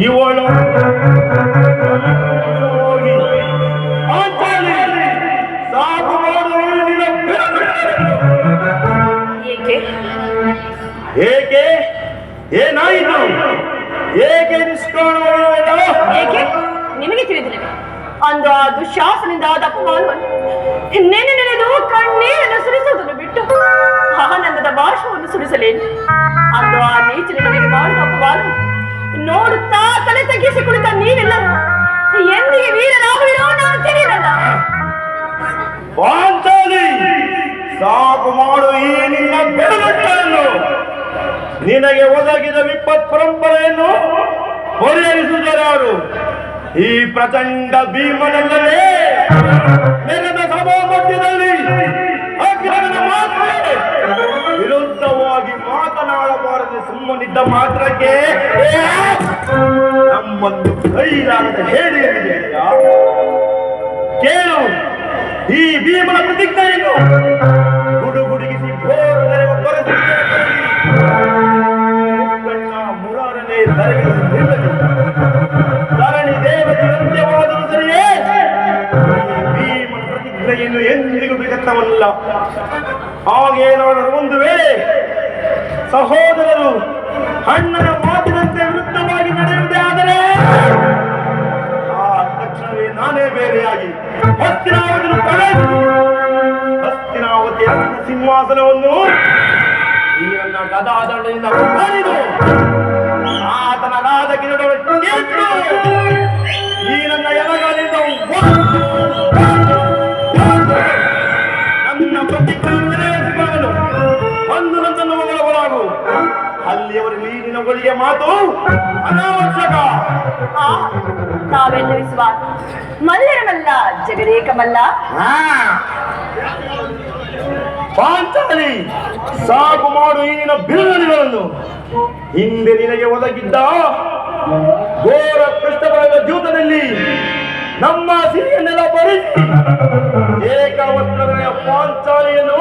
ಇವಳು ಸಾಕು ಏಕೆ ಏಕೆ ಏನಾಯಿತು? ಏಕೆ ನಿಷ್ಕಾರಣವಾಗಿರುವುದಿಲ್ಲ? ಏಕೆ ನಿಮಗೆ ತಿಳಿದಿಲ್ಲ. ಅಂದು ಆ ದುಶ್ಯಾಸನಿಂದ ಆದ ಅಪಮಾನವನ್ನು ನೆನೆ ನೆನೆದು ಕಣ್ಣೀರನ್ನು ಸುರಿಸುವುದನ್ನು ಬಿಟ್ಟು ಆನಂದದ ಭಾಷವನ್ನು ಸುರಿಸಲೇನು? ಅಂದು ಆ ನೀಚನ ನನಗೆ ಮಾಡಿದ ಅಪಮಾನ ನೋಡುತ್ತಾ ತಲೆ ತಗ್ಗಿಸಿ ಕುಳಿತ ನೀವೆಲ್ಲ ಎಂದಿಗೆ ವೀರರಾಗುವಿರೋ ನಾನು ತಿಳಿಯಲ್ಲ. ಪಾಂಚಾಲಿ, ಸಾಕು ಮಾಡು ಈ ನಿನ್ನ ಬೆಳವಟ್ಟನ್ನು. ನಿನಗೆ ಒದಗಿದ ವಿಪತ್ ಪರಂಪರೆಯನ್ನು ಪರಿಹರಿಸುವುದರಾರು? ಈ ಪ್ರಚಂಡ ಭೀಮನಲ್ಲದೆ ನೆಲದ ಸಭಾಮಧ್ಯದಲ್ಲಿ ಅಗ್ರಹದ ಮಾತ್ರ ವಿರುದ್ಧವಾಗಿ ಮಾತನಾಡಬಾರದು. ಸುಮ್ಮನಿದ್ದ ಮಾತ್ರಕ್ಕೆ ನಮ್ಮನ್ನು ಕೈಲಾಗದ ಹೇಳಿ ಕೇಳು. ಈ ಭೀಮನ ಪ್ರತಿಜ್ಞೆಯನ್ನು ಗುಡುಗುಡುಗಿಸಿ ಮುರಾರನೇ ಧರಣಿ ದೇವತೆ ಅಂತ್ಯವಾದರೂ ಸರಿಯೇ ಭೀಮನ ಪ್ರತಿಜ್ಞೆಯನ್ನು ಎಂದಿಗೂ ಬಿಗತ್ತವಲ್ಲ. ಹಾಗೇನಾದರೂ ಒಂದು ವೇಳೆ ಸಹೋದರರು ಅಣ್ಣನ ಮಾತಿನಂತೆ ವಿರುದ್ಧವಾಗಿ ನಡೆಯುವುದೇ ಆದರೆ ಆ ತಕ್ಷಣವೇ ನಾನೇ ಬೇರೆಯಾಗಿ ಹಸ್ತಿನಾವತಿ ಅನ್ನ ಸಿಂಹಾಸನವನ್ನು ಈ ನನ್ನ ಗದಾದಂಡದಿಂದ ಬರಿದು ಆತನ ರಾಜ ಕಿರೀಟವನ್ನು ಈ ನನ್ನ ಎಡಗಾಲಿಂದ ನನ್ನ ಪ್ರತಿಜ್ಞೆಯನ್ನು ನೆರವೇರಿಸಿಕೊಳ್ಳಲು ಒಂದು ನನ್ನನ್ನು ಹೊಗಳಬಾರದು. ಅಲ್ಲಿಯವರ ನೀರಿನ ಬಳಿಯ ಮಾತು ಅನಾವಶ್ಯಕ. ನಾವೆಲ್ಲರಿಸುವ ಮಲ್ಲರಮಲ್ಲ ಜಗದೇಕಮಲ್ಲ. ಪಾಂಚಾಲಿ, ಸಾಕು ಮಾಡು ಈ ನಿನ್ನ ಬಿರುಗಾಳಿಗಳನ್ನು. ಹಿಂದೆ ನಿನಗೆ ಒದಗಿದ್ದ ಘೋರ ಕೃಷ್ಣಬಲದ ಜೂತದಲ್ಲಿ ನಮ್ಮ ಸಿರಿಯನ್ನೆಲ್ಲ ಬರಿಸಿ ಏಕವಸ್ತ್ರದ ಪಾಂಚಾಲಿಯನ್ನು